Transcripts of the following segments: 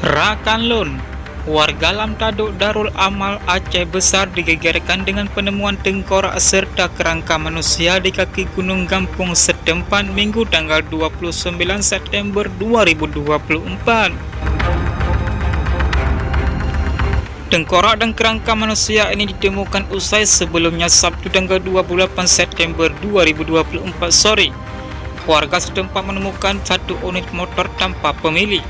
Rakanlun, warga Lamtaduk Darul Amal Aceh Besar digegerkan dengan penemuan tengkorak serta kerangka manusia di kaki Gunung Gampung setempat Minggu tanggal 29 September 2024. Tengkorak dan kerangka manusia ini ditemukan usai sebelumnya Sabtu tanggal 28 September 2024 sore. Warga setempat menemukan satu unit motor tanpa pemilik.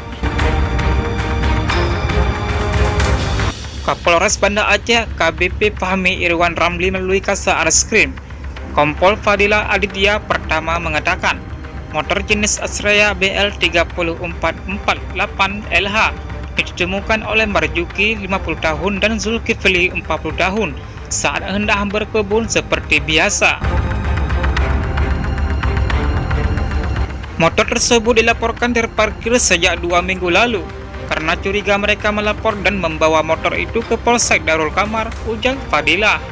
Kapolres Banda Aceh KBP Fahmi Irwan Ramli melalui Kasar Reskrim Kompol Fadila Aditya pertama mengatakan motor jenis Asraya BL 3448LH ditemukan oleh Marjuki 50 tahun dan Zulkifli 40 tahun saat hendak berkebun seperti biasa. Motor tersebut dilaporkan terparkir sejak 2 minggu lalu karena curiga mereka melapor dan membawa motor itu ke Polsek Darul Kamar, ujar Fadila.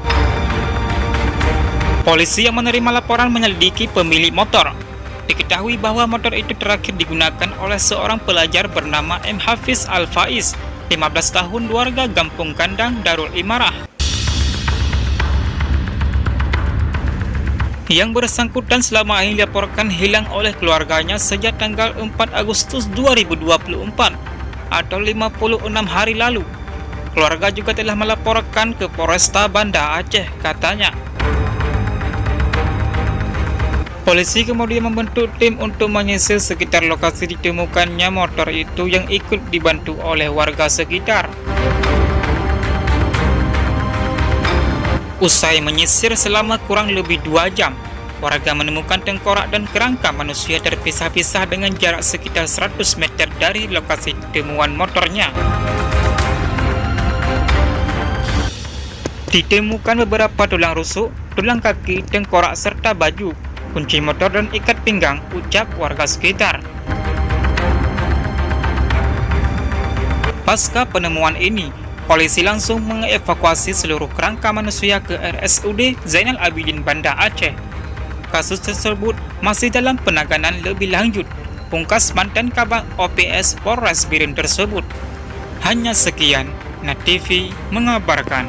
Polisi yang menerima laporan menyelidiki pemilik motor. Diketahui bahwa motor itu terakhir digunakan oleh seorang pelajar bernama M. Hafiz Al-Faiz, 15 tahun, warga Gampung Kandang, Darul Imarah. Yang bersangkutan selama ini dilaporkan hilang oleh keluarganya sejak tanggal 4 Agustus 2024. Atau 56 hari lalu. Keluarga juga telah melaporkan ke Polresta Banda Aceh, katanya. Polisi kemudian membentuk tim untuk menyisir sekitar lokasi ditemukannya motor itu yang ikut dibantu oleh warga sekitar. Usai menyisir selama kurang lebih 2 jam, warga menemukan tengkorak dan kerangka manusia terpisah-pisah dengan jarak sekitar 100 meter dari lokasi temuan motornya. Ditemukan beberapa tulang rusuk, tulang kaki, tengkorak serta baju, kunci motor dan ikat pinggang, ucap warga sekitar. Pasca penemuan ini, polisi langsung mengevakuasi seluruh kerangka manusia ke RSUD Zainal Abidin Banda Aceh. Kasus tersebut masih dalam penanganan lebih lanjut, pungkas mantan Kabag OPS Polres Biren tersebut. Hanya sekian, NAT TV mengabarkan.